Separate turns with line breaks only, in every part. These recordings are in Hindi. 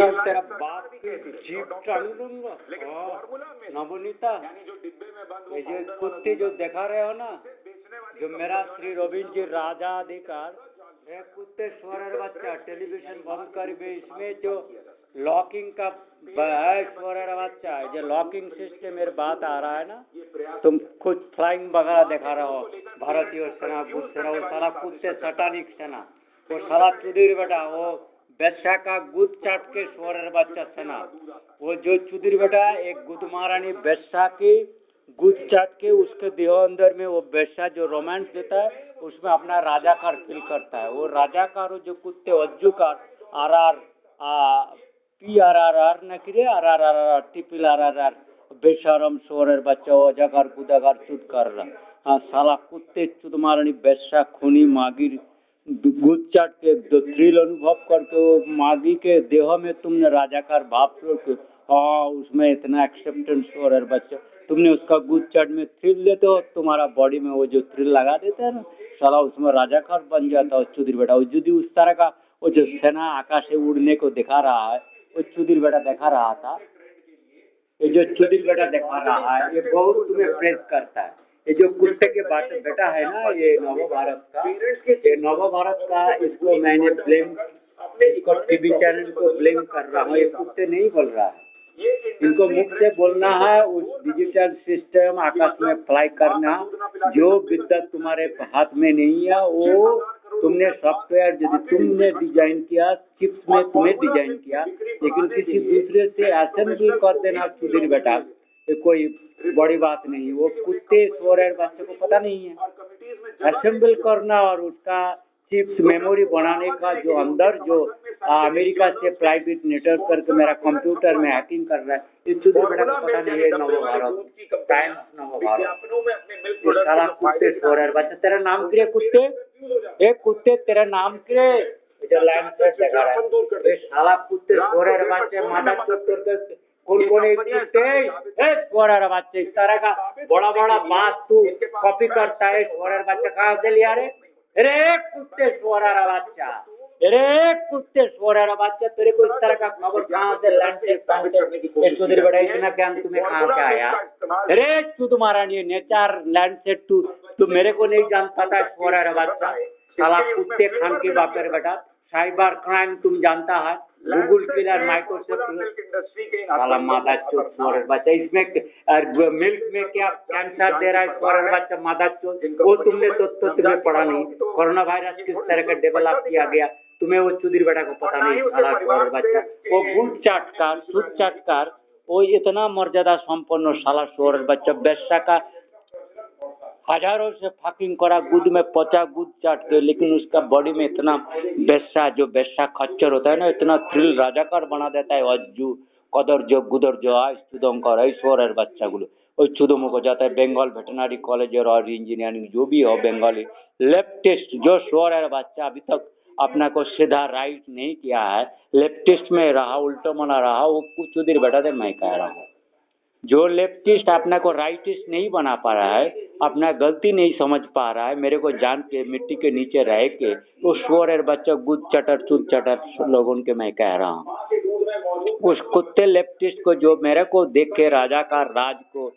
कल तेरा बाप की जीप टांग दूंगा। नवनीता, ये जो कुत्ते जो दिखा रहे हो ना, जो मेरा श्री रविंद्र जी राजा अधिकार, ये कुत्ते स्वरेर बच्चा टेलीविजन बंद कर भी इसमें जो लॉकिंग का है स्वरेर बच्चा है, जो लॉकिंग सिस्टम मेरे बात आ रहा है ना, तुम कुछ फ्लाइंग वगैरह दिखा रहे हो, भारतीय सेना गुप्त सेना, वो सारा कुत्ते सटानिक सेना, वो सारा चुदीर बेटा, वो बेशा का गुद चाट के स्वरेर बच्चा सेना, वो जो चुदीर बेटा एक गुद महारानी बेशा की गुद चाट के उसके देह अंदर में वो बेशा जो रोमांस देता है उसमें अपना राजाकार फील करता है। वो राजाकार जो कुत्ते अज्जुकार आर पी आर न किरे आर टिपिल आर बेशरम स्वरेर बच्चा वो जगार कुदागार चुद कर रहा। हाँ साला कुत्ते चुद मारनी बेशा खूनी मागिर गुद चाट के जो थ्रिल अनुभव करके वो मागी के देह में तुमने राजाकार भाव के हाँ उसमें इतना एक्सेप्टेंस स्वरेर बच्चा तुमने उसका गुद चाट में थ्रिल देते हो, तुम्हारा बॉडी में वो जो थ्रिल लगा देता है ना साला उसमें राजाकार बन जाता है चुदीर बेटा। वो जुदी उस तरह का वो जो सेना आकाश से उड़ने को दिखा रहा है वो चुदीर बेटा दिखा रहा था, ये जो चुदीर बेटा दिखा रहा है ये बहुत तुम्हें प्रेस करता है। ये जो कुत्ते के बेटा है ना ये नव भारत का, ये नव भारत का इसको मैंने ब्लेम इसको टीवी चैनल को ब्लेम कर रहा हूँ, ये कुत्ते नहीं बोल रहा है, इनको मुख से बोलना है उस डिजिटल सिस्टम आकाश में फ्लाई करना जो विद्या तुम्हारे हाथ में नहीं है वो तुमने सॉफ्टवेयर यदि तुमने डिजाइन किया चिप्स में तुम्हें डिजाइन किया लेकिन किसी दूसरे से असेंबली कर देना चुदीर बेटा ये कोई बड़ी बात नहीं। वो कुत्ते स्वरेर बच्चे को पता नहीं है असेंबल करना और उसका चिप्स मेमोरी बनाने का जो अंदर जो अमेरिका से प्राइवेट नेटवर्क करके मेरा कंप्यूटर में हैकिंग कर रहा है ये चुदीर बेटा को पता नहीं है। नवभारत टाइम्स नवभारत सारा कुत्ते स्वरेर बच्चा तेरा नाम क्या कुत्ते एक कुत्ते तेरा नाम क्या लैंड सेट दिखा रहा है ये साला कुत्ते स्वरेर बच्चे मादा चोट करके कौन कुत्ते स्वरेर बच्चे इस तरह का बड़ा बड़ा बात तू कॉपी करता है स्वरेर बच्चा कहाँ से लिया रे अरे कुत्ते स्वरेर बच्चा अरे कुत्ते स्वरेर बच्चा तेरे को इस तरह का खबर कहाँ से लैंड से चुदीर बेटा इतना ज्ञान तुम्हें कहाँ से आया अरे चुद महारानी नेचार लैंड से तू मेरे को नहीं जानता था स्वरेर बच्चा साला कुत्ते खान के बापर बेटा साइबर क्राइम तुम जानता है गूगल किलर माइक्रोसॉफ्ट साला मादा चोट स्वरेर बच्चा इसमें मिल्क में क्या कैंसर दे रहा है स्वरेर बच्चा मादा चोट वो तुमने तो तुम्हें पढ़ा नहीं कोरोना वायरस किस तरह का डेवलप किया गया तुम्हें वो चुदीर बेटा को पता नहीं साला स्वरेर बच्चा वो गुड चाटकार सुद चाटकार वो इतना मर्यादा संपन्न साला स्वरेर बच्चा बेशा का हजारों से फाकिंग करा गुद में पचा गुद चाट के लेकिन उसका बॉडी में इतना बेशा जो बेशा खच्चर होता है ना इतना थ्रिल राजाकार बना देता है अज्जू कदर जो गुदर जो शुदंकर स्वरेर बच्चा गुलो ওই চুদমো को जाता है बंगाल वेटनरी कॉलेज और इंजीनियरिंग जो भी हो बंगाली लेफ्टिस्ट जो स्वरेर बच्चा अभी तक अपना को सीधा राइट नहीं किया है लेफ्टिस्ट में रहा उल्टो मना रहा वो चुदीर बेटा दे मैं कह रहा हूँ जो लेफ्टिस्ट अपना को राइटिस्ट नहीं बना पा रहा है अपना गलती नहीं समझ पा रहा है मेरे को जान के मिट्टी के नीचे रह के वो स्वरेर बच्चा गुद चटर चुद चटर लोगों के मैं कह रहा हूँ उस कुत्ते लेफ्टिस्ट को जो मेरे को देख के राजा का राज को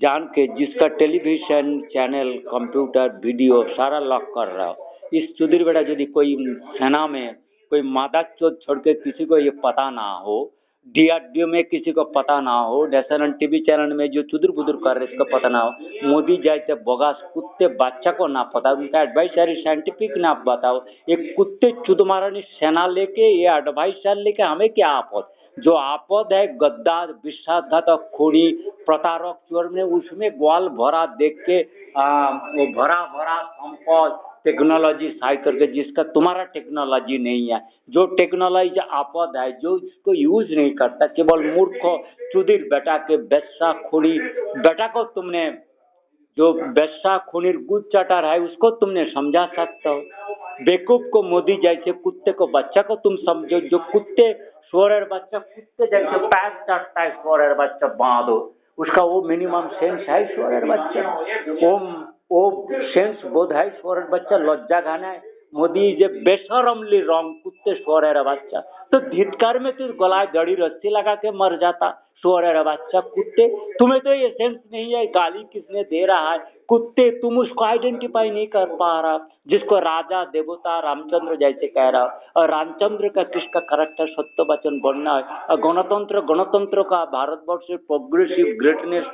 जान के जिसका टेलीविजन चैनल कंप्यूटर वीडियो सारा लॉक कर रहा हो इस चुदीर बेटा यदि कोई सेना में कोई मादा चोट छोड़ के किसी को ये पता ना हो DRDO में किसी को पता ना हो नेशनल टीवी चैनल में जो चुदुर बुदुर कर रहे इसको पता ना हो मोदी जाए बोगास कुत्ते बच्चा को ना पता उनका एडवाइसरी साइंटिफिक ना बताओ एक कुत्ते चुद मारानी सेना लेके ये एडवाइसर लेके हमें क्या आपद जो आपद है गद्दार विश्वासघातक खोड़ी प्रतारक चोर में उसमें ग्वाल भरा देख के वो भरा भरा संपद टेक्नोलॉजी साई करके जिसका तुम्हारा टेक्नोलॉजी नहीं है जो टेक्नोलॉजी आपद है जो इसको यूज नहीं करता केवल मूर्ख चुदीर बेटा के बेशा खुड़ी बेटा को तुमने जो बेशा खुनीर गुद चटर है उसको तुमने समझा सकते हो बेवकूफ को मोदी जैसे कुत्ते को बच्चा को तुम समझो जो कुत्ते स्वरेर बच्चा कुत्ते जैसे पैर चटता है स्वरेर बच्चा बांधो उसका वो मिनिमम सेंस है स्वरेर बच्चा वो सेंस बोध है स्वरेर बच्चा लज्जा गाना है मोदी जे बेशरमली रंग कुत्ते शोर है रे बच्चा। तो धिक्कार में तू गलाए जड़ी रस्सी लगा के मर जाता। शोर है रे बच्चा कुत्ते, तुम्हें तो ये सेंस नहीं है गाली किसने दे रहा है। कुत्ते, तुम उसको आइडेंटिफाई नहीं कर पा रहा, जिसको राजा देवता रामचंद्र जैसे कह रहा। और रामचंद्र का किसका करेक्टर सत्य वचन बनना है। और गणतंत्र गणतंत्र का भारतवर्ष प्रोग्रेसिव ग्रेटनेस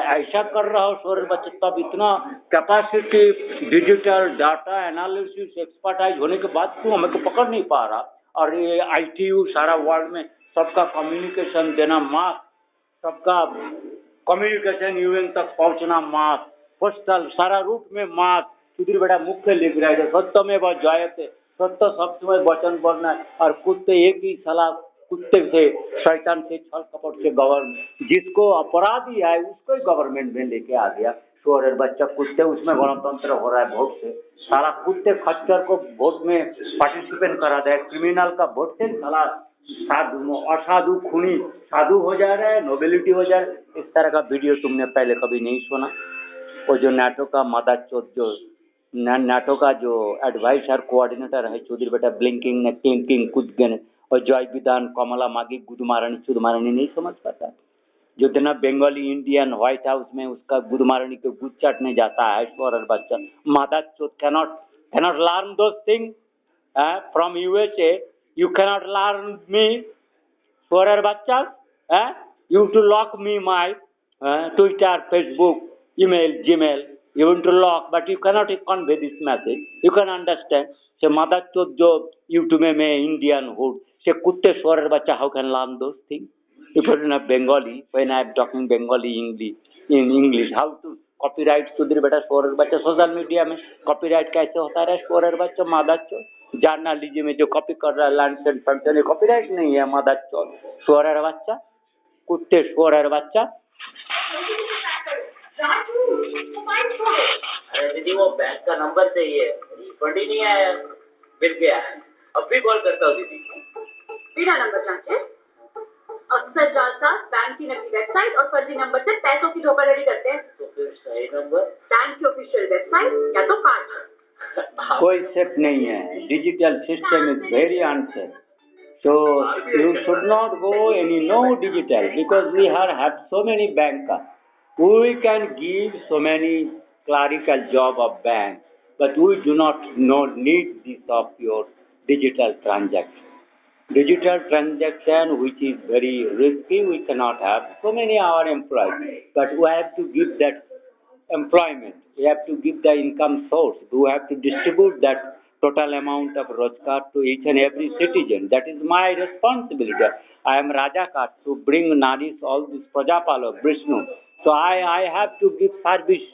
ऐसा कर रहा हो शोर बच्चे, तब इतना capacity digital data analysis expertise होने के बाद क्यों हमें को पकड़ नहीं पा रहा। और ये ITU सारा वर्ल्ड में सबका कम्युनिकेशन देना मास्क, सबका कम्युनिकेशन UN तक पहुंचना मास्क, पोस्टल सारा रूट में मास्क, सुधीर बेटा मुख्य लिख रहा है सत्य में बच जायते, सत्य सब समय वचन बोलना है। और कुत्ते एक ही सलाह, कुत्ते से शैतान से छल कपट से गवर्नमेंट, जिसको अपराधी है उसको ही गवर्नमेंट में लेके आ गया। शोर बच्चा कुत्ते, उसमें गणतंत्र हो रहा है वोट से। सारा कुत्ते खच्चर को वोट में पार्टिसिपेट करा दे, क्रिमिनल का वोट से साला साधु असाधु खूनी साधु हो जा रहा है, नोबिलिटी हो जा रहा है। इस तरह का वीडियो तुमने पहले कभी नहीं सुना। वो जो नाटो का मादाचोद, जो नाटो का जो एडवाइजर कोऑर्डिनेटर है चौधरी बेटा ब्लिंकिंग ने क्लिंकिंग कुछ गन, और जय विधान कमला मागी गुदमारणी चुदमारणी नहीं समझ पाता। जो दिन बंगाली इंडियन व्हाइट हाउस में उसका गुदमारणी को गुद चाटने जाता है शोर बच्चा। मादाचोद cannot learn those things from USA. You cannot learn me, शोर बच्चा। You to lock me my Twitter, Facebook, email, Gmail. You want to lock, but you cannot convey this message. You can understand. से मादाचोद जो YouTube में Indian hood, से कुत्ते शोर बच्चा, how can learn those things? If you're in a Bengali, when I am talking Bengali English, how to copyright Sudhir बेटा शोर बच्चा। सोशल मीडिया में कॉपीराइट कैसे होता है शोर बच्चा मादाचोद। जर्नलिज्म में जो कॉपी कर रहा है लैंड एंड फंक्शन, कॉपीराइट नहीं है मादाचोद शोर बच्चा, कुत्ते शोर बच्चा।
अरे दीदी वो बैंक का नंबर चाहिए, रिफंड ही नहीं आया, मिल गया। अब भी कॉल करता हूँ दीदी।
मेरा नंबर जांचे। अक्सर जालसाज बैंक की नकली वेबसाइट और फर्जी नंबर से पैसों की धोखाधड़ी करते हैं।
तो फिर सही नंबर
बैंक की ऑफिशियल वेबसाइट या तो कार्ड।
कोई सेफ नहीं है, digital system is very unsafe. So you should not go any no digital, because we have so many bankers. We can give so many clerical job of bank, but we do not need this of your digital transaction. Digital transaction which is very risky, we cannot have so many our employees, but we have to give that employment. We have to give the income source. We have to distribute that total amount of Rozgar to each and every citizen. That is my responsibility. I am Raja Kat to bring Nadis, all this Prajapalak, Vishnu. So I have to give service.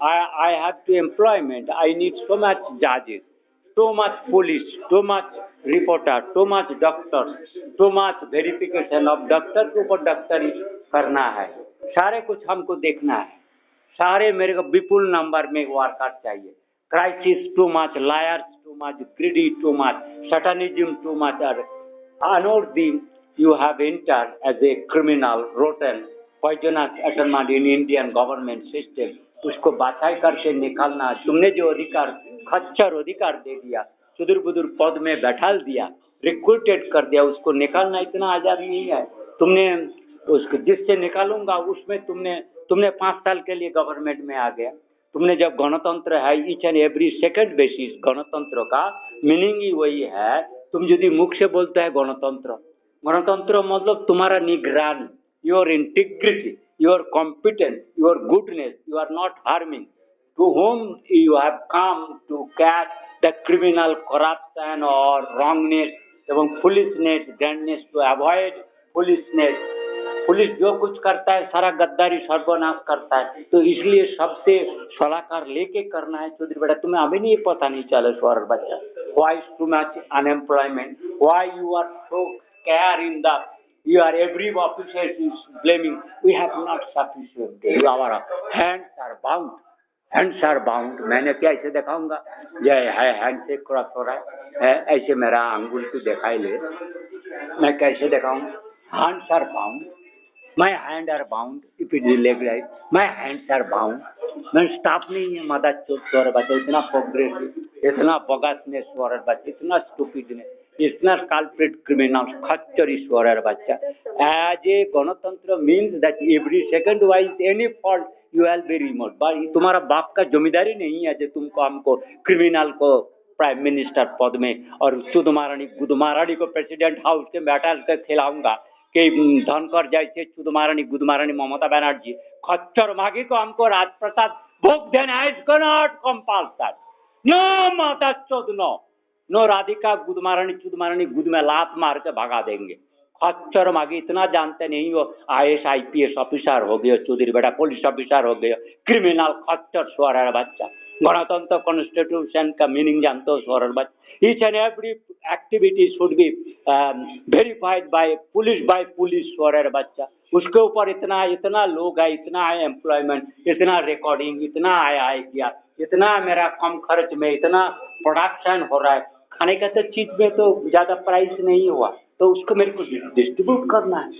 I have to employment. I need so much judges, so much police, so much reporter, so much doctors, so much verification of doctor के ऊपर डॉक्टरी करना है। सारे कुछ हमको देखना है। सारे मेरे को विपुल नंबर में वर्कर चाहिए। Crisis too much, liars too much, greedy too much, satanism too much. Another thing, you have entered as a criminal, rotten, poisonous element in Indian government system. उसको बाछाई करके निकालना। तुमने जो अधिकार, खच्चर अधिकार दे दिया, सुदूर बुदूर पद में बैठा दिया, रिक्रूटेड कर दिया, उसको निकालना इतना आजाद नहीं है। तुमने उसको जिससे निकालूंगा उसमें तुमने 5 साल के लिए गवर्नमेंट में आ गया। तुमने जब गणतंत्र है, each and every second basis गणतंत्र का मीनिंग ही वही है। तुम यदि मुख से बोलते हैं गणतंत्र, गणतंत्र मतलब तुम्हारा निगरानी, your integrity, your competence, your goodness, you are not harming to home you have come to catch the criminal corruption और रॉन्गनेस एवं foolishness, grandness to avoid foolishness. Police जो कुछ करता है सारा गद्दारी सर्वनाश करता है। तो इसलिए सबसे सलाहकार लेके करना है। चौधरी बेटा तुम्हें अभी नहीं पता नहीं चला शोर बच्चा, why is too much unemployment, why you are so care in the you are every officer is blaming we have not sufficient, our hands are bound। मैंने क्या ऐसे दिखाऊंगा जय है हैंड से क्रॉस हो रहा है ऐसे मेरा अंगुल को दिखाई ले, मैं कैसे दिखाऊंगा? hands are bound, my hand are bound, if it is leg right, my hands are bound। मैं स्टाफ नहीं है मादा चोर बच्चा इतना प्रोग्रेसिव इतना बगासनेस स्वरेर बच्चा, इतना स्टूपिडनेस, इतना काल्प्रिट क्रिमिनल, खच्चर स्वरेर बच्चा। एज ए गणतंत्र means that every second wise any fault you have be remote. तुम्हारा बाप का जमींदारी नहीं है जो तुमको हमको क्रिमिनल को प्राइम मिनिस्टर पद में और चुदमारानी गुदमारानी को प्रेसिडेंट हाउस के बैठा के खिलाऊंगा कि धनकर जैसे चुदमारानी गुदमारानी ममता बनर्जी खच्चर मागी को हमको राजप्रसाद भोग देना है। इसको नॉट कंपल्सरी, नो माता चौध, नो राधिका गुदमारानी चुदमारानी गुद में लात मार के भगा देंगे। खच्चर मागी इतना जानते नहीं हो, IAS IPS ऑफिसर हो गए, चौधरी बेटा पुलिस ऑफिसर हो गए, क्रिमिनल खच्चर स्वरेर बच्चा। गणतंत्र कॉन्स्टिट्यूशन का मीनिंग जानते हो स्वरेर बच्चा। Each and every activity should be verified by police स्वरेर बच्चा। उसके ऊपर इतना इतना लोग है, इतना है एम्प्लॉयमेंट, इतना रिकॉर्डिंग, इतना आया है किया, इतना मेरा कम खर्च में इतना प्रोडक्शन हो रहा है। खाने का तो चीज में तो ज्यादा प्राइस नहीं हुआ, तो उसको मेरे को डिस्ट्रीब्यूट करना है,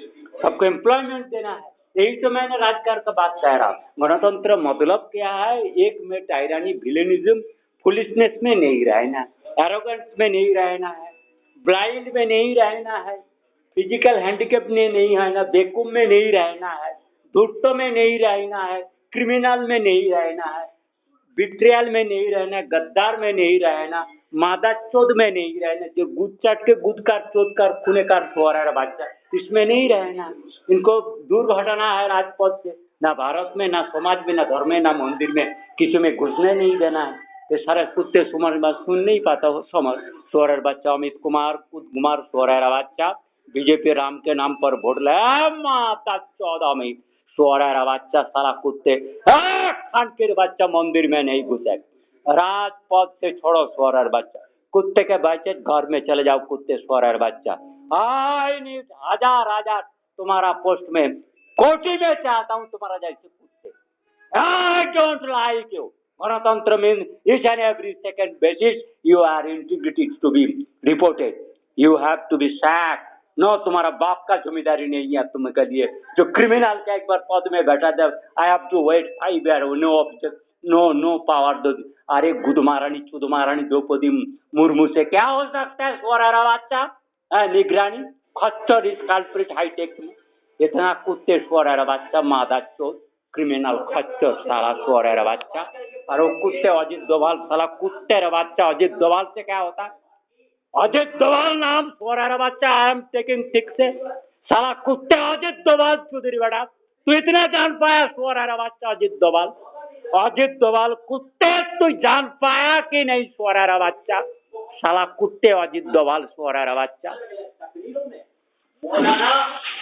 सबको एम्प्लॉयमेंट देना है। यही तो मैंने राजकारण का बात कह रहा। गणतंत्र मतलब क्या है? एक में टायरानी, विलेनिज्म, फुलिशनेस में नहीं रहना, एरोगेंस में नहीं रहना है, ब्लाइंड में नहीं रहना है, फिजिकल हैंडीकैप में नहीं रहना, बेकुम में नहीं रहना है, धूर्त में नहीं रहना है, क्रिमिनल में नहीं रहना है, बिट्रियल में नहीं रहना, गद्दार में नहीं रहना, मादा चोद में नहीं रहना, जो गुद चाट के गुद कर चोद कर खूने कर स्वरेर बच्चा, इसमें नहीं रहना। इनको दूर हटाना है राजपथ से। ना भारत में, ना समाज में, ना धर्म में, ना मंदिर में किसी में घुसने नहीं देना है। ये सारे कुत्ते सुन नहीं पाता हो समझ स्वरेर बच्चा। अमित कुमार कुमार स्वरेर बच्चा बीजेपी राम के नाम पर वोट ले माता 14 में स्वरेर बच्चा साला कुत्ते खान के बच्चा मंदिर में नहीं घुसे। राजपथ से छोड़ो स्वरेर बच्चा, कुत्ते के बच्चे घर में चले जाओ कुत्ते स्वरेर बच्चा। आई नीड हजार तुम्हारा पोस्ट में कोटी में चाहता हूँ तुम्हारा जैसे कुत्ते। I don't like you. गणतंत्र mean each and every second basis you are integrity to be reported, you have to be sack. No, तुम्हारा बाप का जिम्मेदारी नहीं है तुम्हें लिए जो क्रिमिनल का एक बार पद में बैठा दे। I have to wait 5 year, no object, no power दो। अरे गुदमारानी चुदमारानी द्रौपदी मुर्मू से क्या हो सकता है स्वरेर बच्चा? निगरानी खच्चर इस कल्प्रिट हाईटेक में इतना कुत्ते स्वरेर बच्चा, मादा चोद क्रिमिनल खच्चर साला स्वरेर बच्चा। और वो कुत्ते अजित डोभाल साला कुत्ते बच्चा। अजित डोभाल से क्या होता है? अजित डोभाल नाम स्वरेर बच्चा। आई एम टेकिंग सिक से साला कुत्ते अजित डोभाल चौधरी बेटा। तू इतना जान पाया स्वरेर बच्चा अजित डोभाल? अजित डोभाल कुत्ते तू जान पाया कि नहीं स्वरेर बच्चा? साला कुत्ते अजित डोभाल स्वरेर बच्चा।
मौलाना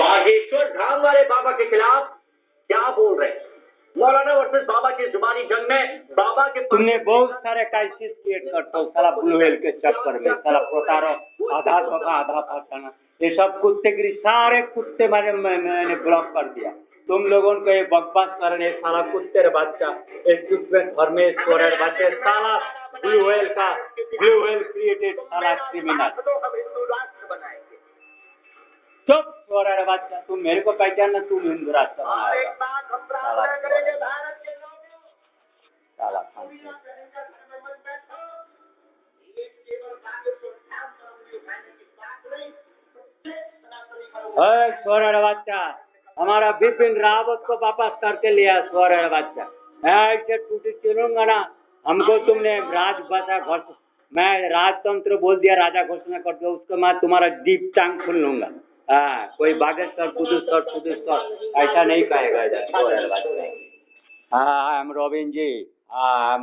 बागेश्वर धाम वाले बाबा के खिलाफ क्या बोल रहे हैं? मौलाना वर्सेस बाबा की जुबानी जंग में बाबा के
तुमने बहुत सारे क्राइसिस क्रिएट करते हो साला ब्लू व्हेल के चक्कर में। साला प्रतारक, आधा धोखा आधा फसाना, ये सब कुत्तेगिरी सारे कुत्ते मैंने ब्लॉक कर दिया। तुम लोगों को ये बकवास करने साला कुत्ते बच्चा, धर्मेश्वर बच्चे साला ब्लू व्हेल क्रिएटेड साला क्रिमिनल। चुप स्वरेर बच्चा, तुम मेरे को पहचानना, तुम हिंदू राष्ट्र बनाएगा साला स्वरेर बच्चा। हमारा बिपिन रावत को वापस करके लिया स्वरेर बच्चा। ऐसे टूटी चलूंगा ना, हमको तुमने राज बचा घोषणा, मैं राजतंत्र बोल दिया, राजा घोषणा कर दिया, उसके बाद तुम्हारा दीप टांग खुल लूंगा। हाँ, कोई बागेश्वर पुदुस्कर ऐसा नहीं कहेगा स्वरेर बच्चा। हाँ, I am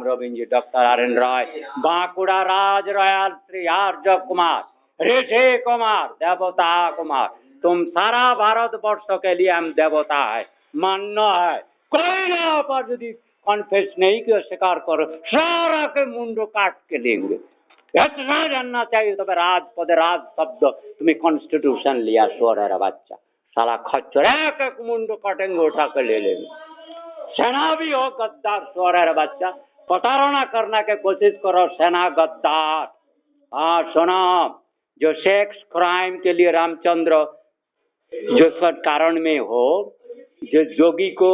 Robin ji, doctor RN Roy, Bankura Raj royal Shri Arya Kumar, Rishi Kumar, Devta Kumar. तुम सारा भारत वर्ष के लिए हम देवता है, मानना है। कोई ना पर यदि कॉन्फेस नहीं किया, स्वीकार करो, सारा के मुंडो काट के लेंगे। इतना जानना चाहिए। तो राजपद राज शब्द तुम्हें कॉन्स्टिट्यूशन लिया स्वरेर बच्चा साला खच्चर, एक मुंडो काटेंगे उठा कर ले लेंगे। सेना भी हो गद्दार स्वरेर बच्चा, प्रताड़ना करने की कोशिश करो सेना गद्दार। हाँ सुना, जो सेक्स क्राइम के लिए रामचंद्र जो सब कारण में हो, जो जोगी को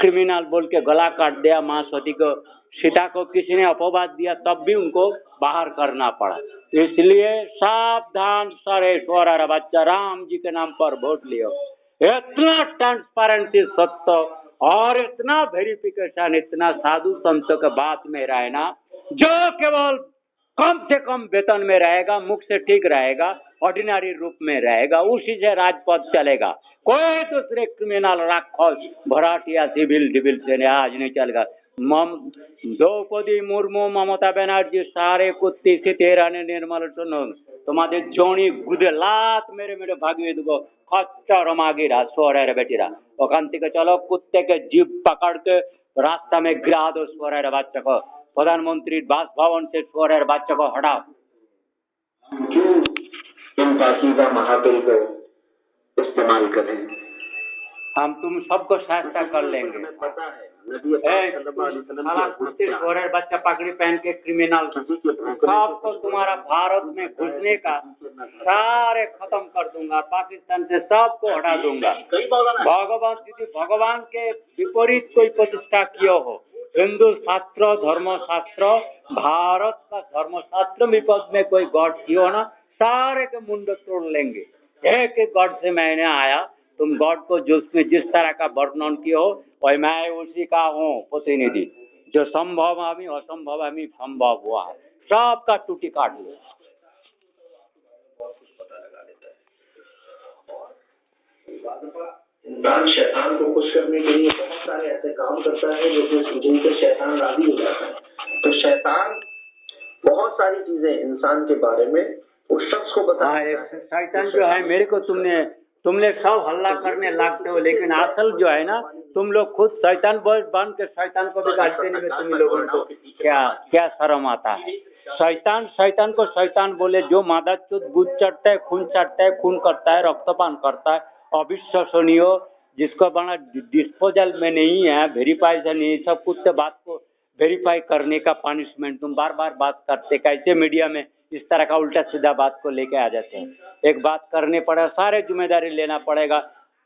क्रिमिनल बोल के गला काट दिया, माँ सती को, सीता को किसी ने अपवाद दिया, तब भी उनको बाहर करना पड़ा। इसलिए सावधान सारे छोरा बच्चा, राम जी के नाम पर वोट लियो। इतना ट्रांसपेरेंसी सत्य और इतना वेरिफिकेशन, इतना साधु संतों के बात में रहना, जो केवल कम से कम वेतन में रहेगा, मुख से ठीक रहेगा, ऑर्डिनरी रूप में रहेगा, उसी से राजपथ चलेगा। कोई दूसरे क्रिमिनल राक्षस भराटिया सिविल डिविल से आज नहीं चलेगा। द्रौपदी मुर्मू, ममता बनर्जी, सारे कुत्ती सीतेरा ने निर्मल सुनो तुम्हारे जोनी गुदे लात मेरे मेरे भागी दुगो खच्चर मागिरा सोरे बेटीरा ओखान থেকে चलो कुत्ते के जीभ पकड़ के रास्ता में गिरा दो सोरे बच्चे को। प्रधानमंत्री बासभवन से सोरे बच्चे को हटाओ।
क्यों इन पाकिज़ा महाबल को इस्तेमाल करें? हम तुम सबको सहायता कर लेंगे। पता है कुत्ते बच्चा पकड़ी पहन के क्रिमिनल सबको तुम्हारा भारत में घुसने का सारे खत्म कर दूंगा, पाकिस्तान से सबको हटा दूंगा। भगवान यदि भगवान के विपरीत कोई प्रतिष्ठा किया हो, हिंदू शास्त्र धर्मशास्त्र भारत का धर्मशास्त्र विपद में कोई गॉड किया हो ना, सारे के मुंड तोड़ लेंगे। एक एक गॉड से मैंने आया, तुम गॉड को जिस तरह का वर्णन किया हो वही मैं उसी का हूँ प्रतिनिधि। जो संभव हमी असंभव हमी संभव हुआ है, सबका टूटी काट लो।
इंसान शैतान को खुश करने के लिए बहुत सारे ऐसे काम करता है जिनसे शैतान राजी हो जाता है। तो शैतान बहुत सारी चीजें इंसान के बारे में उस शख्स को बताता है।
शैतान जो है मेरे को तुमने सब हल्ला करने लगते हो, लेकिन असल जो है ना तुम लोग खुद शैतान बन के शैतान को भी गाली देने में तुम लोगों को क्या शर्म आता है। शैतान को शैतान बोले जो मादाचूत गुद चढ़ता है, खून करता है, रक्तपान करता है, अविश्वसनीय, जिसको बना डिस्पोजल में नहीं है, वेरीफाइजन नहीं, सब कुछ बात को वेरीफाई करने का पनिशमेंट तुम बार बार बात करते, कैसे मीडिया में इस तरह का उल्टा सीधा बात को लेके आ जाते हैं। एक बात करने पड़ेगा, सारे जिम्मेदारी लेना पड़ेगा।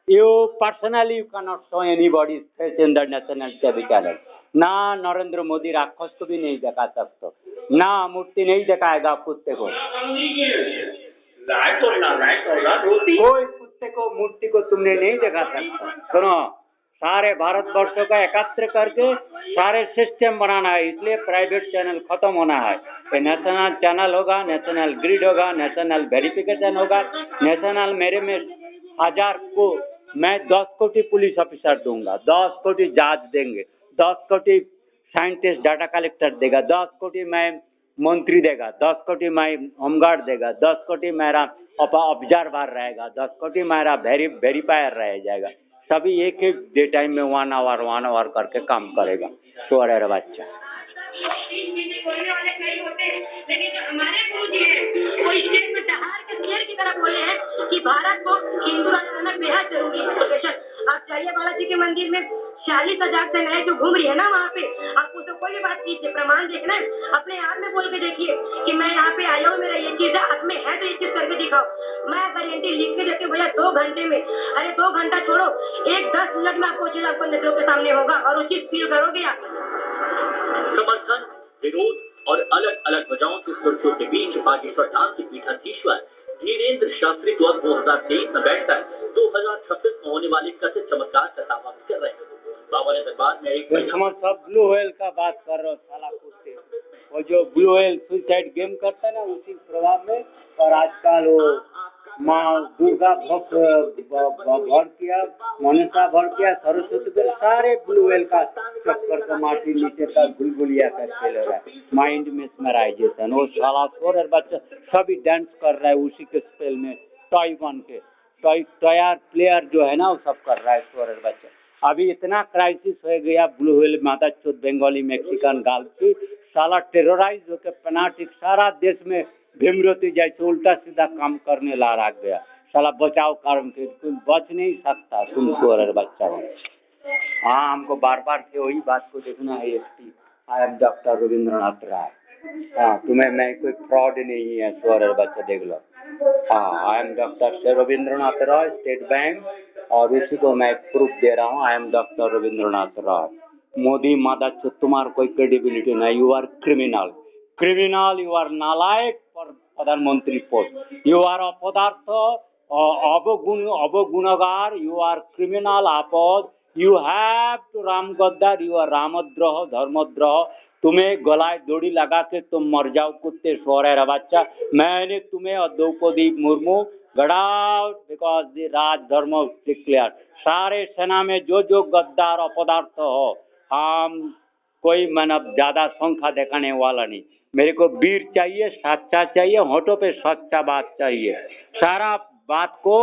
You personally you can not show anybody face in the national TV channel. ना नरेंद्र मोदी राक्षस को भी नहीं दिखा सकते, ना मूर्ति नहीं दिखाएगा कुत्ते को। कोई कुत्ते को मूर्ति को तुमने नहीं दिखा सकता। सुनो, सारे भारतवर्षों का एकत्र करके सारे सिस्टम बनाना है, इसलिए प्राइवेट चैनल खत्म होना है। नेशनल चैनल होगा, नेशनल ग्रिड होगा, नेशनल वेरिफिकेशन होगा, नेशनल मेरे में 1000 को मैं 10 कोटी पुलिस ऑफिसर दूंगा, 10 कोटी जज देंगे, 10 कोटी साइंटिस्ट डाटा कलेक्टर देगा, 10 कोटी मैं मंत्री देगा, 10 कोटी मैं होमगार्ड देगा, 10 कोटी मेरा ऑब्जर्वर रहेगा, 10 कोटी मेरा वेरीफायर रह जाएगा। सभी एक एक डे टाइम में 1 आवर करके काम करेगा। सोरे रे बच्चा
बोलने वाले कई होते हैं, लेकिन जो हमारे गुरुजी हैं वो स्टेट में दहाड़ के शेर की तरह बोले हैं कि भारत को हिंदू राष्ट्र बनाना बेहद जरूरी है। आप जाइए बालाजी के मंदिर में 40,000 सेनाएं जो घूम रही है ना, वहाँ पे आप उससे कोई भी बात कीजिए, प्रमाण देखना है, अपने आप में बोल के देखिए कि मैं यहाँ पे आया हूँ, मेरा ये चीज है, आप में है तो ये चीज करके दिखाओ। मैं गारंटी लिख के देती हूँ भैया 2 घंटे में, अरे 2 घंटा छोड़ो, 10 मिनट में आपको चीज आपको नजरों के सामने होगा और उस चीज फील करोगे आप।
समर्थन, विरोध और अलग अलग वजहों की सुर्खियों के बीच बागेश्वर धाम के पीठाधीश्वर धीरेन्द्र शास्त्री 2023 में बैठकर 2026 में होने वाले कथित चमत्कार का दावा कर रहे हैं। बाबा ने दरबार में एक
सब ब्लू व्हेल का बात कर रहे हो साला कुत्ते, वो जो ब्लू व्हेल सुसाइड गेम करता है ना उसी प्रभाव में, और आजकल वो माँ दुर्गा भर किया, मनसा भर किया, सरस्वती पर सारे ब्लू व्हेल का चक्कर का माटी नीचे का गुलगुलिया का खेल रहा है, माइंड मेस्मराइजेशन। वो साला सोर बच्चा सभी डांस कर रहा है उसी के स्पेल में, टॉय बन के टॉयर प्लेयर जो है ना वो सब कर रहा है सोर बच्चा। अभी इतना क्राइसिस हो गया ब्लू व्हेल माता चौथ बंगाली मैक्सिकन गाल की, साला टेरराइज होकर फनाटिक सारा देश में भीमरती जैसे उल्टा सीधा काम करने ला रख गया। साला बचाव कारण के तुम बच नहीं सकता, तुम सोर बच्चा हो। हाँ, हमको बार बार से वही बात को देखना है। SP I am doctor Rabindranath Rai. हाँ, तुम्हें मैं कोई फ्रॉड नहीं है सोर बच्चा, देख लो। हाँ, I am doctor Rabindranath Rai, state bank, और उसी को मैं प्रूफ दे रहा हूँ। I am doctor Rabindranath Rai. Modi मादा तुम्हारा कोई क्रेडिबिलिटी नहीं, you are criminal.
criminal, you are nalayek for Pradhan Mantri post. You are apadartha, avagunagar, you are criminal apad. You have to Ram Gaddar, you are Ramadraha, Dharmadraha. तुम्हें गलाय दौड़ी लगा के तुम मर जाओ कुत्ते सोरे बच्चा। मैंने तुम्हें और द्रौपदी मुर्मू गट आउट बिकॉज द राज धर्म डिक्लेयर। सारे सेना में जो गद्दार अपदार्थ हो, हम कोई मतलब ज्यादा संख्या दिखाने वाला नहीं। मेरे को वीर चाहिए, सच्चा चाहिए, होठों पे सच्चा बात चाहिए। सारा बात को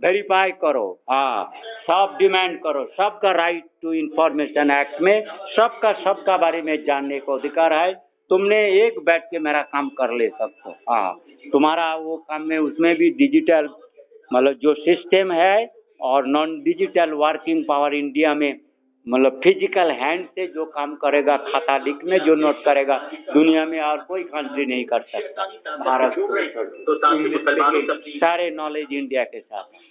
वेरीफाई करो, हाँ सब डिमांड करो। सबका राइट टू इंफॉर्मेशन एक्ट में सबका बारे में जानने को अधिकार है। तुमने एक बैठ के मेरा काम कर ले सकते हो, हाँ तुम्हारा वो काम में उसमें भी डिजिटल मतलब जो सिस्टम है और non digital working power India में मतलब फिजिकल हैंड से जो काम करेगा, खाता लिख में जो नोट करेगा, दुनिया में और कोई कंट्री नहीं कर सकता। भारत सारे नॉलेज इंडिया के साथ है।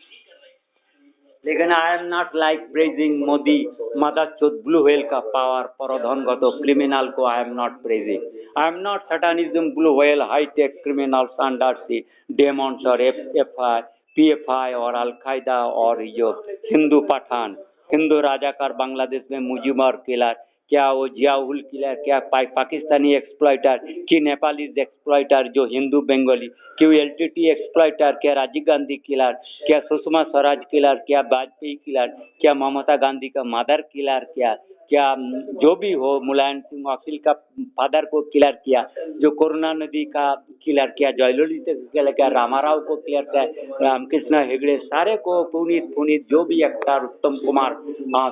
लेकिन I am not like praising Modi mother चौथ ब्लू व्हेल का पावर पराधनगत क्रिमिनल को I am not praising. I am not satanism blue whale hitech criminals under sea demons और एफआई पीएफआई और अलकायदा और जो हिंदू पठान हिंदू राजाकार बांग्लादेश में मुजिबर किलर, क्या वो जियाउल किलर, क्या पाकिस्तानी एक्सप्लॉइटर, कि नेपालीज एक्सप्लॉइटर जो हिंदू बंगाली, क्यों एलटीटी एक्सप्लॉइटर, क्या राजीव गांधी किलर, क्या सुषमा स्वराज किलर, क्या वाजपेयी किलर, क्या ममता गांधी का मदर किलर, क्या जो भी हो, मुलायम सिंह वकील का फादर को किलर किया, जो करुणा नदी का किलर किया, जयललिता को किलर किया, रामाराव को किलर किया, रामकृष्ण हेगड़े, सारे को पुनीत जो भी एक्टर, उत्तम कुमार,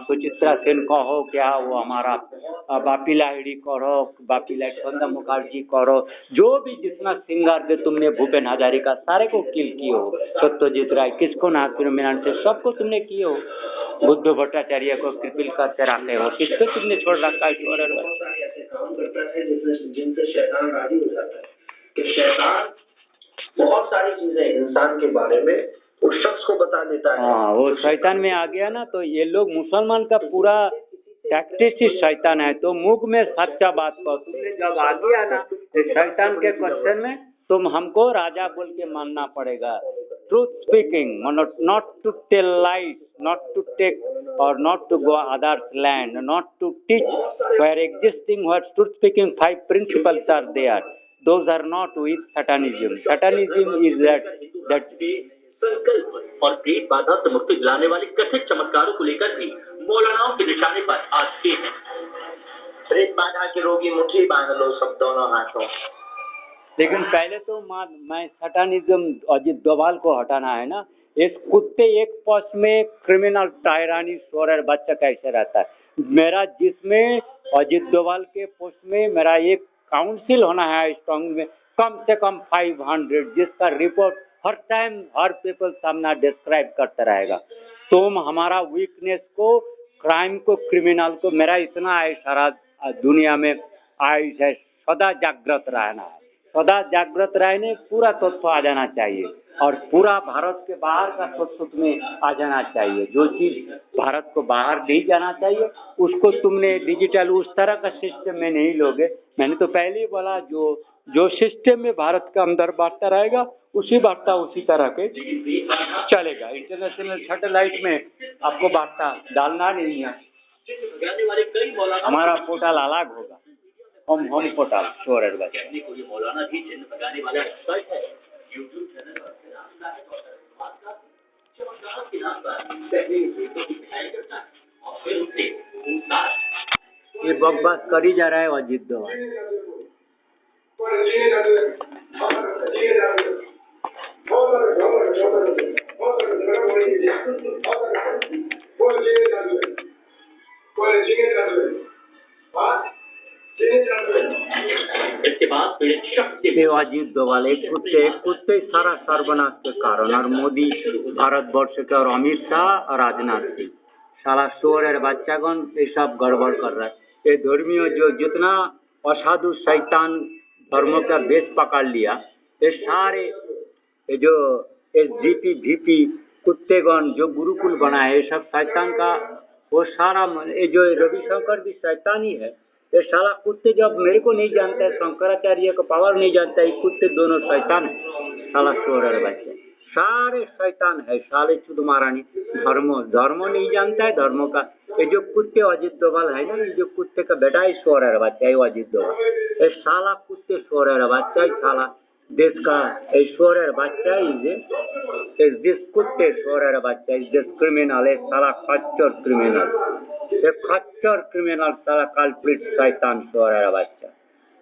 सुचित्रा सेन कहो, क्या वो हमारा बापी लाहिड़ी करो, बापी लाहिड़ी चंद्र मुखर्जी करो, जो भी जितना सिंगर के तुमने भूपेन हजारिका सारे को किल किए हो, सत्यजीत राय किसको ना क्रिमिनल से सबको तुमने किए हो, बुद्ध भट्टाचार्य को कृपिल करके रखे हो, किसको तुमने छोड़ रखा है?
ऐसे काम करता है जिनसे शैतान राजी हो जाता है कि शैतान बहुत सारी चीजें इंसान के बारे में उस शख्स को बता देता है।
हाँ, वो शैतान में आ गया ना, तो ये लोग मुसलमान का पूरा टैक्टिस ही शैतान है। तो मुख में सच्चा बात कहो। तुमने जब आ गया ना शैतान के क्वेश्चन में, तुम हमको राजा बोल के मानना पड़ेगा। Truth speaking, not to tell lies, not to take or not to go others land, not to teach where existing, where truth speaking 5 principles are there, those are not with satanism. Satanism is that
संकल्प और प्रेत बाधा से मुक्ति दिलाने वाले कथित चमत्कारों को लेकर भी मौलानाओं के निशाने पर आते हैं।
प्रेत बाधा के रोगी मुट्ठी बांध लो सब दोनों हाथों।
लेकिन पहले तो मैं सटानिज्म अजित डोभाल को हटाना है ना। इस कुत्ते एक पोस्ट में क्रिमिनल टायरानी सोरर बच्चा कैसे रहता है? मेरा जिसमें अजित डोभाल के पोस्ट में मेरा एक काउंसिल होना है स्ट्रॉन्ग में कम से कम 500, जिसका रिपोर्ट हर टाइम हर पीपल सामना डिस्क्राइब करता रहेगा। तुम हमारा वीकनेस को, क्राइम को, क्रिमिनल को, मेरा इतना है सारा दुनिया में आयुष है, सदा जागृत रहना है। सदा जागृत रहने पूरा तत्व आ जाना चाहिए और पूरा भारत के बाहर का तत्व में आ जाना चाहिए। जो चीज भारत को बाहर नहीं जाना चाहिए उसको तुमने डिजिटल उस तरह का सिस्टम में नहीं लोगे। मैंने तो पहले ही बोला, जो सिस्टम में भारत के अंदर बांटता रहेगा उसी बांटता उसी तरह के चलेगा। इंटरनेशनल सैटेलाइट में आपको बांटता डालना नहीं है, हमारा पोर्टल अलग होगा। हम पोर्टल शोर
मौलाना भी चिन्ह लगाने वाला एक्सपर्ट है। यूट्यूब चैनल
ये बकवास कर ही जा रहा है अजित डोभाल।
इसके बाद
अजित डोभाल एक कुत्ते सारा सर्वनाश के कारण, और मोदी भारतवर्ष के और अमित शाह और राजनाथ सिंह सारा शोर बच्चागण ये सब गड़बड़ कर रहा है। ये धर्मियों जो जितना असाधु शैतान धर्मों का बेस पकड़ लिया, ये सारे ये जो एसजीपी भीपी कुत्तेगण जो गुरुकुल बना है, ये सब शैतान का वो सारा। ये जो रविशंकर भी शैतान ही है,
ये साला कुत्ते जब मेरे को नहीं जानता है, शंकराचार्य का पावर नहीं जानता है, कुत्ते दोनों शैतान है, साला चोर है बच्चे, सारे शैतान है, साले चुद महारानी। धर्म नहीं जानता है धर्मों का। ये जो कुत्ते अजित डोभाल है ना, ये जो कुत्ते का बेटा है ईश्वर है बच्चा, ये अजित डोभाल, ये साला कुत्ते ईश्वर है बच्चा, ये साला देश का ईश्वर है बच्चा, इस दिस कुत्ते ईश्वर है बच्चा, इस दिस क्रिमिनल है साला, खच्चर क्रिमिनल, ये खच्चर क्रिमिनल साला, कल्प्रिट शैतान ईश्वर है बच्चा।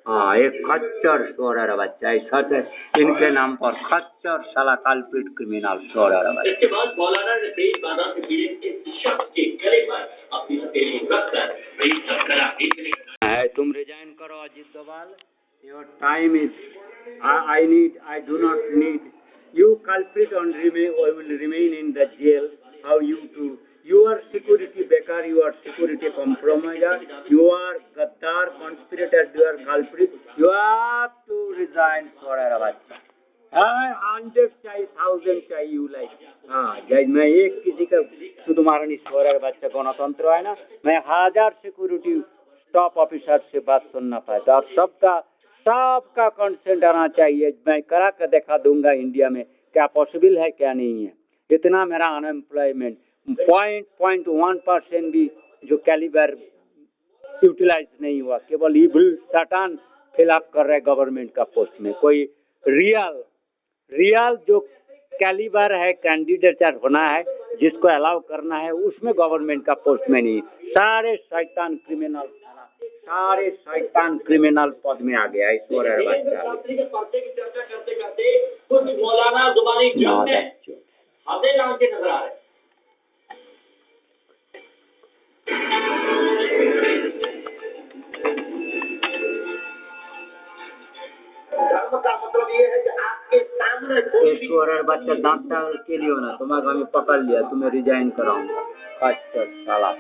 हाँ, एक खच्चर शोर है बच्चा, सच है इनके नाम पर खच्चर साला कल्प्रिट क्रिमिनल शोर है बच्चा।
इसके बाद मौलाना ने तेज बाधा से पीड़ित इस शख्स के गले पर अपनी हथेली रखकर ब्रेक का गला
है, तुम रिजाइन करो Ajit Doval, your time is, I do not need you culprit on will remain in the jail. How you are security baker, you are security compromiser, you are gaddar, conspirator, you are culprit, you have to resign for a बच्चा। 100 चाहिए 1000 चाहिए यू लाइक। हाँ, जज मैं एक किसी का शुद्ध मारनी सोरा बच्चा गणतंत्र है ना, मैं 1000 सिक्योरिटी स्टाफ ऑफिसर से बात सुनना पाता, और सबका कंसेंट आना चाहिए। मैं करा कर दिखा दूंगा इंडिया में क्या पॉसिबल है क्या नहीं है। इतना मेरा अनएम्प्लॉयमेंट 0.1% भी जो कैलिबर यूटिलाइज नहीं हुआ, केवल इविल सैतान फिलअप कर रहे गवर्नमेंट का पोस्ट में। कोई रियल जो कैलिबर है कैंडिडेटर होना है, जिसको अलाउ करना है, उसमें गवर्नमेंट का पोस्ट में नहीं। सारे शैतान क्रिमिनल पद में आ गया ईश्वर है बच्चा।
चर्चा करते करते कुछ मौलाना जुबानी जंग में हमें नाम के नजर आ रहे।
धर्म का मतलब ये है कि आपके सामने
ईश्वर है बच्चा, दांत के लिए ना तुम्हारा हमें पकड़ लिया, तुम्हें रिजाइन कराऊंगा। खच्चर साला,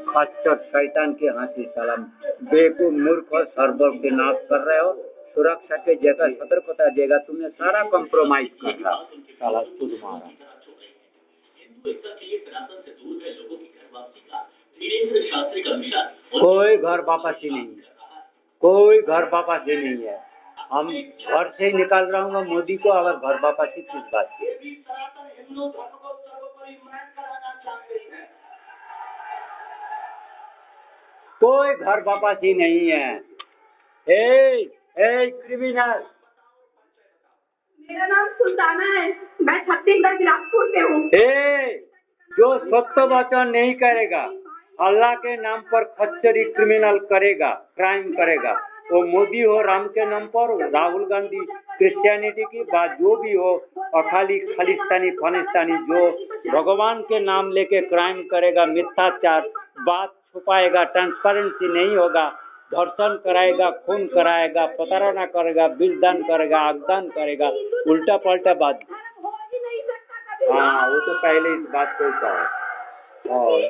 खच्चर शैतान के हाथी साला, बेवकूफ मूर्ख और सर्वर के नाश कर रहे हो। सुरक्षा के जगह सतर्कता देगा, तुमने सारा कॉम्प्रोमाइज कर रहा साला खुद मारा। कोई घर वापसी नहीं है, कोई घर वापसी नहीं है। हम घर से ही निकाल रहा हूँ मोदी को, अगर घर वापसी किस बात की। कोई घर वापसी नहीं है। क्रिमिनल,
मेरा नाम सुल्ताना है, मैं छत्तीसगढ़ बिलासपुर से हूँ।
जो सत्य वचन नहीं करेगा, अल्लाह के नाम पर खच्चरी क्रिमिनल करेगा, क्राइम करेगा, वो मोदी हो राम के नाम पर, राहुल गांधी क्रिश्चियनिटी की बात जो भी हो, और खालिस्तानी फलिस्तानी जो भगवान के नाम लेके क्राइम करेगा, मिथ्याचार बात छुपाएगा, ट्रांसपेरेंसी नहीं होगा, धर्षण कराएगा, खून कराएगा, प्रताड़ना करेगा, बीजदान करेगा, आगदान करेगा, उल्टा पलटा बात। हाँ, वो तो पहले इस बात को कहो। और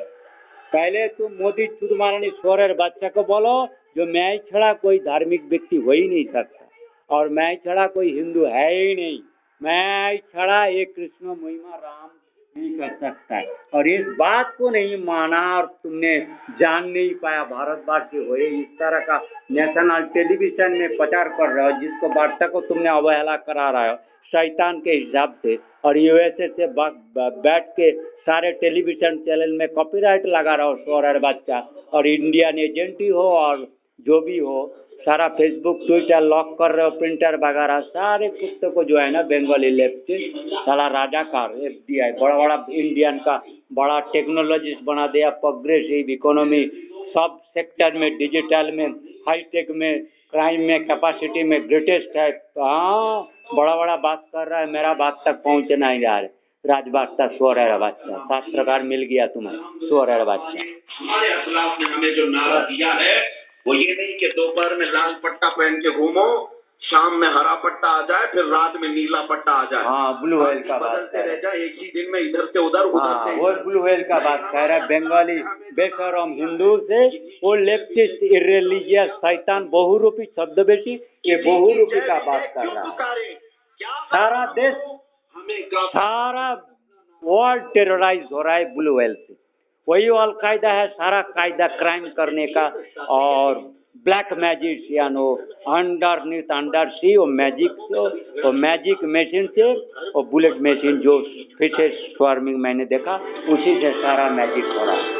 पहले तुम मोदी चुद मारनी सोरेर बच्चा को बोलो, जो मैं छड़ा कोई धार्मिक व्यक्ति हो ही नहीं सकता, और मैं छड़ा कोई हिंदू है ही नहीं, मैं छड़ा एक कृष्ण महिमा राम नहीं कर सकता है। और इस बात को नहीं माना और तुमने जान नहीं पाया, भारतवासी हो इस तरह का नेशनल टेलीविजन में प्रचार कर रहे हो, जिसको वार्ता को तुमने अवहेला करा रहे हो शैतान के हिसाब से, और यूएसए से बैठ के सारे टेलीविजन चैनल में कॉपीराइट लगा रहा हो सोरेर बच्चा, और इंडियन एजेंट ही हो और जो भी हो, सारा फेसबुक ट्विटर लॉक कर रहे हो, प्रिंटर वगैरह सारे कुत्ते को जो है ना बंगाली लेफ्ट साला राजाकार एफडीआई बड़ा इंडियन का बड़ा टेक्नोलॉजिस्ट बना दिया, प्रोग्रेसिव इकोनॉमी सब सेक्टर में, डिजिटल में, हाईटेक में, क्राइम में, कैपेसिटी में ग्रेटेस्ट है। हाँ, बड़ा बात कर रहा है, मेरा बात तक पहुँच नहीं रहा है। राजबादशाह सोरेर बच्चा, शास्त्रकार मिल गया तुम्हें सोरेर बच्चा।
हमारे अखलाक ने हमें जो नारा दिया है वो ये नहीं कि दोपहर में लाल पट्टा पहन के घूमो, शाम में हरा पट्टा आ जाए, फिर रात में नीला पट्टा आ जाए।
हाँ, ब्लू व्हेल का बात
रह जाए एक ही दिन में इधर से उधर
हाँ, वो ब्लू व्हेल का बात कह रहा है। बंगाली बेशरम हिंदू से वो लेफ्टिस्ट इररिलीजियस शैतान बहुरूपी शब्द बेची, ये बहुरूपी का बात कर रहा है। सारा देश, सारा वर्ल्ड टेरराइज हो रहा है ब्लू व्हेल से। वही अलकायदा है, सारा कायदा क्राइम करने का और ब्लैक मैजिशियन हो, अंडर सी वो मैजिक मशीन से वो बुलेट मशीन जो फिशे स्वर्मिंग मैंने देखा उसी से सारा मैजिक हो रहा है।